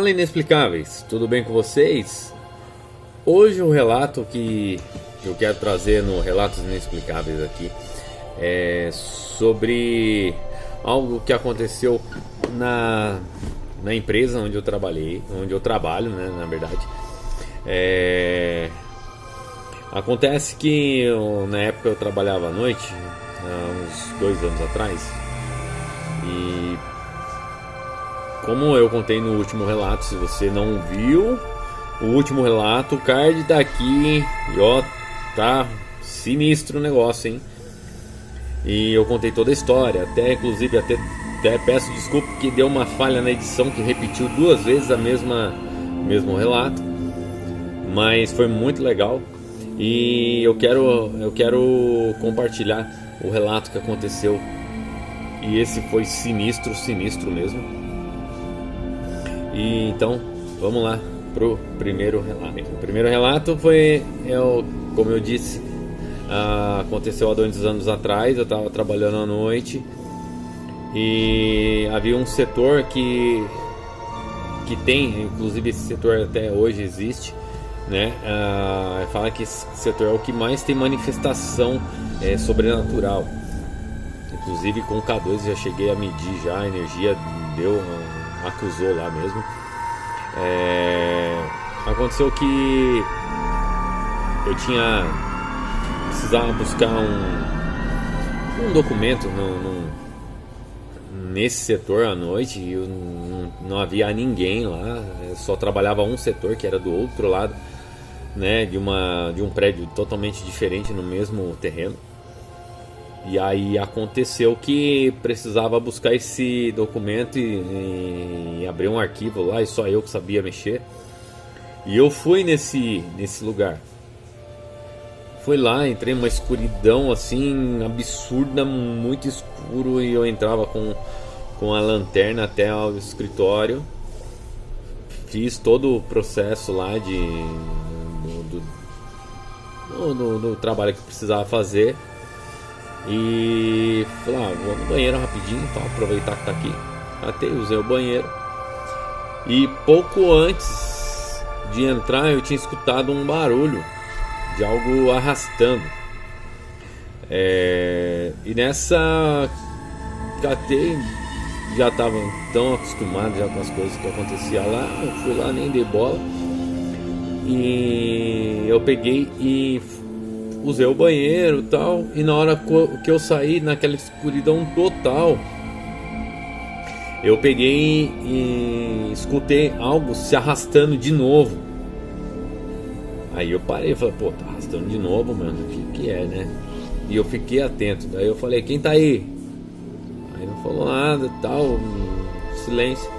Fala, inexplicáveis, tudo bem com vocês? Hoje o relato que eu quero trazer no Relatos Inexplicáveis aqui é sobre algo que aconteceu na empresa onde eu trabalhei, onde eu trabalho, né, na verdade. Acontece que na época eu trabalhava à noite, há uns 2 anos atrás, e como eu contei no último relato, se você não viu o último relato, o card tá aqui e ó, tá sinistro o negócio, hein? E eu contei toda a história, inclusive até peço desculpa que deu uma falha na edição que repetiu 2 vezes o mesmo relato, mas foi muito legal e eu quero compartilhar o relato que aconteceu, e esse foi sinistro mesmo. E então, vamos lá pro primeiro relato. O primeiro relato foi, como eu disse, aconteceu há 2 anos atrás. Eu estava trabalhando à noite e havia um setor que tem, inclusive esse setor até hoje existe, né? Fala que esse setor é o que mais tem manifestação sobrenatural. Inclusive com o K2 já cheguei a medir já a energia, acusou lá mesmo. Aconteceu que eu precisava buscar um documento nesse setor à noite, e não havia ninguém lá, só trabalhava um setor que era do outro lado, né, de um prédio totalmente diferente no mesmo terreno. E aí aconteceu que precisava buscar esse documento e abrir um arquivo lá, e só eu que sabia mexer. E eu fui nesse lugar. Fui lá, entrei numa escuridão assim absurda, muito escuro, e eu entrava com a lanterna até o escritório. Fiz todo o processo lá do trabalho que precisava fazer. E falei, vou no banheiro rapidinho, tá, aproveitar que tá aqui. Até usei o banheiro. E pouco antes de entrar eu tinha escutado um barulho de algo arrastando. E nessa catei, já estava tão acostumado já com as coisas que aconteciam lá. Eu fui lá, nem dei bola. E eu peguei e usei o banheiro e tal, e na hora que eu saí, naquela escuridão total, eu peguei e escutei algo se arrastando de novo. Aí eu parei e falei, pô, tá arrastando de novo, mano, o que é, né? E eu fiquei atento, daí eu falei, quem tá aí? Aí não falou nada e tal, silêncio.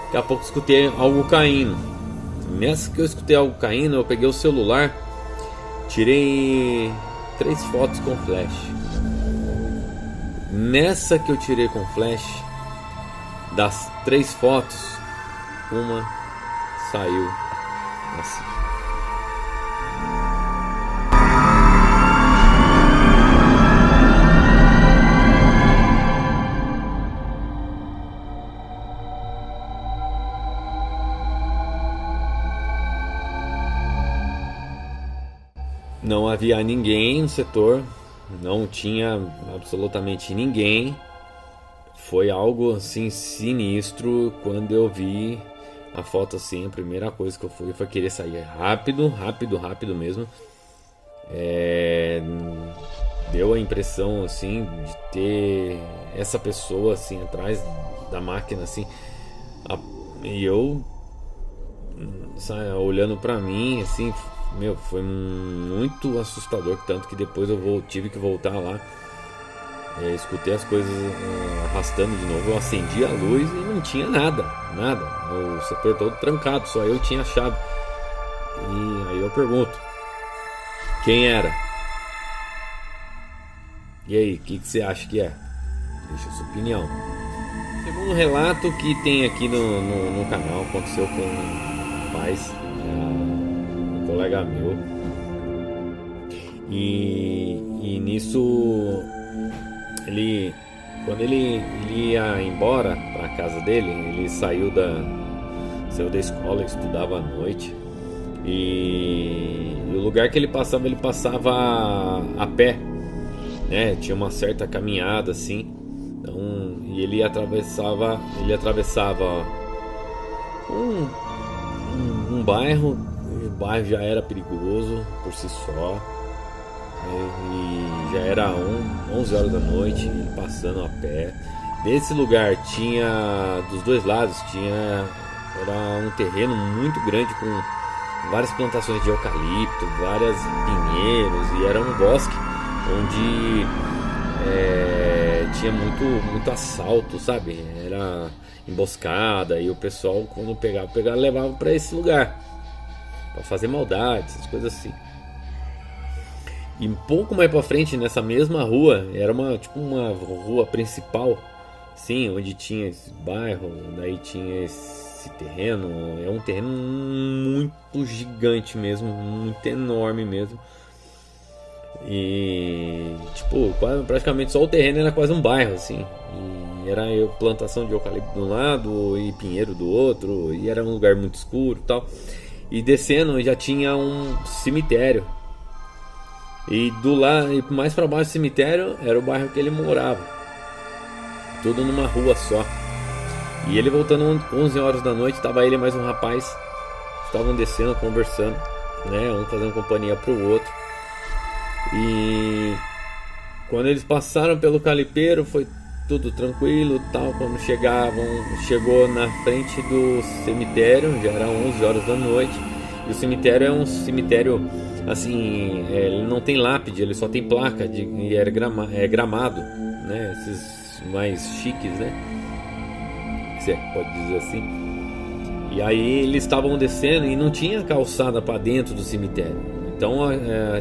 Daqui a pouco escutei algo caindo. Nessa que eu escutei algo caindo, eu peguei o celular, tirei 3 fotos com flash. Nessa que eu tirei com flash, das 3 fotos, uma saiu assim. Não havia ninguém no setor, não tinha absolutamente ninguém. Foi algo assim sinistro. Quando eu vi a foto assim, a primeira coisa que eu fui foi querer sair rápido mesmo. Deu a impressão assim de ter essa pessoa assim atrás da máquina assim, e eu olhando pra mim assim. Meu, foi muito assustador, tanto que depois eu tive que voltar lá. Escutei as coisas arrastando de novo. Eu acendi a luz e não tinha nada. O setor todo trancado, só eu tinha a chave. E aí eu pergunto, quem era? E aí, o que você acha que é? Deixa a sua opinião. Segundo um relato que tem aqui no canal, aconteceu com um rapaz, um colega meu, e nisso quando ele ia embora para casa dele, ele saiu saiu da escola, estudava à noite. E o lugar que ele passava a pé, né? Tinha uma certa caminhada assim. Então, e ele atravessava um bairro. O bairro já era perigoso por si só. E já era 11 horas da noite, ele passando a pé. Nesse lugar tinha, dos dois lados, era um terreno muito grande com várias plantações de eucalipto, várias pinheiros, e era um bosque onde tinha muito assalto, sabe? Era emboscada, e o pessoal, quando pegava levava para esse lugar para fazer maldades, essas coisas assim. E um pouco mais para frente, nessa mesma rua, era uma rua principal, sim, onde tinha esse bairro, daí tinha esse terreno. É um terreno muito gigante mesmo, muito enorme mesmo. E praticamente só o terreno era quase um bairro, assim. E era plantação de eucalipto de um lado e pinheiro do outro, e era um lugar muito escuro e tal. E descendo já tinha um cemitério. E mais para baixo do cemitério era o bairro que ele morava. Tudo numa rua só. E ele voltando 11 horas da noite, estava ele e mais um rapaz. Estavam descendo, conversando, né? Um fazendo companhia pro outro. E quando eles passaram pelo calipeiro, foi tudo tranquilo, tal. Quando chegou na frente do cemitério, já era 11 horas da noite. E o cemitério é um cemitério assim, ele não tem lápide, ele só tem placa e é gramado, né? Esses mais chiques, né? Você pode dizer assim. E aí eles estavam descendo e não tinha calçada para dentro do cemitério. Então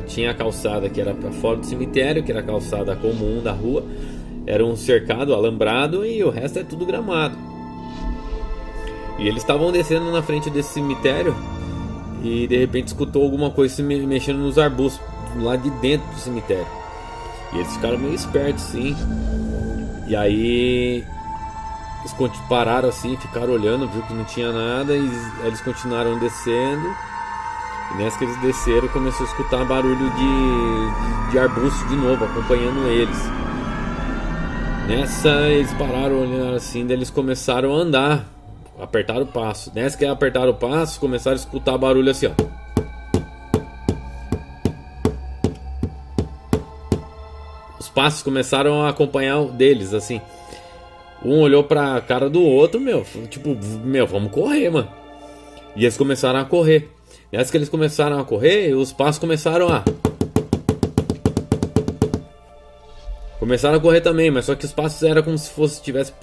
tinha a calçada que era para fora do cemitério, que era a calçada comum da rua. Era um cercado alambrado e o resto é tudo gramado. E eles estavam descendo na frente desse cemitério e de repente escutou alguma coisa se mexendo nos arbustos lá de dentro do cemitério. E eles ficaram meio espertos, sim. E aí eles pararam assim, ficaram olhando, viu que não tinha nada, e eles continuaram descendo. E nessa que eles desceram, começou a escutar barulho de arbusto de novo, acompanhando eles. Nessa eles pararam olhando assim, daí eles começaram a andar, apertaram o passo. Nessa que apertaram o passo, começaram a escutar barulho assim, ó. Os passos começaram a acompanhar o deles, assim. Um olhou pra cara do outro, vamos correr, mano. E eles começaram a correr. Nessa que eles começaram a correr, os passos começaram a correr também, mas só que os passos eram como se estivesse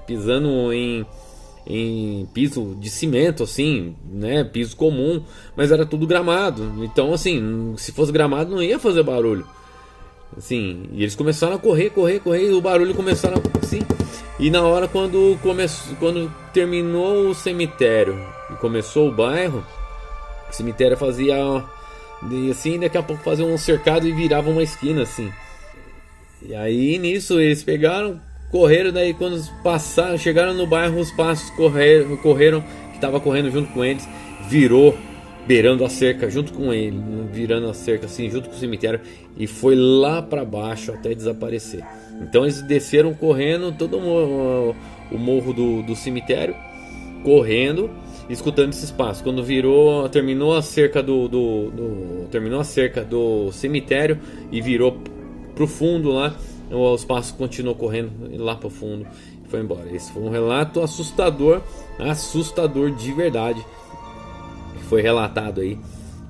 pisando em piso de cimento, assim, né? Piso comum, mas era tudo gramado. Então, assim, se fosse gramado não ia fazer barulho. Assim, e eles começaram a correr, e o barulho começaram assim. E na hora quando terminou o cemitério e começou o bairro, o cemitério fazia assim, daqui a pouco fazia um cercado e virava uma esquina, assim. E aí nisso eles correram, daí quando chegaram no bairro, os passos correram, que estava correndo junto com eles, virou, beirando a cerca junto com ele, virando a cerca assim, junto com o cemitério, e foi lá para baixo até desaparecer. Então eles desceram correndo todo o morro do cemitério, correndo, escutando esses passos. Quando terminou a cerca terminou a cerca do cemitério e virou pro fundo lá, os passos continuou correndo lá pro fundo e foi embora. Esse foi um relato assustador de verdade, que foi relatado aí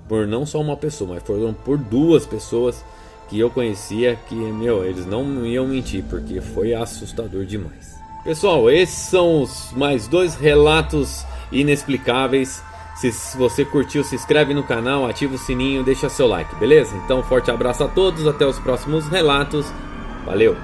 por não só uma pessoa, mas foram por duas pessoas que eu conhecia, que, eles não iam mentir, porque foi assustador demais. Pessoal, esses são os mais 2 relatos inexplicáveis. Se você curtiu, se inscreve no canal, ativa o sininho, deixa seu like, beleza? Então, forte abraço a todos, até os próximos relatos. Valeu!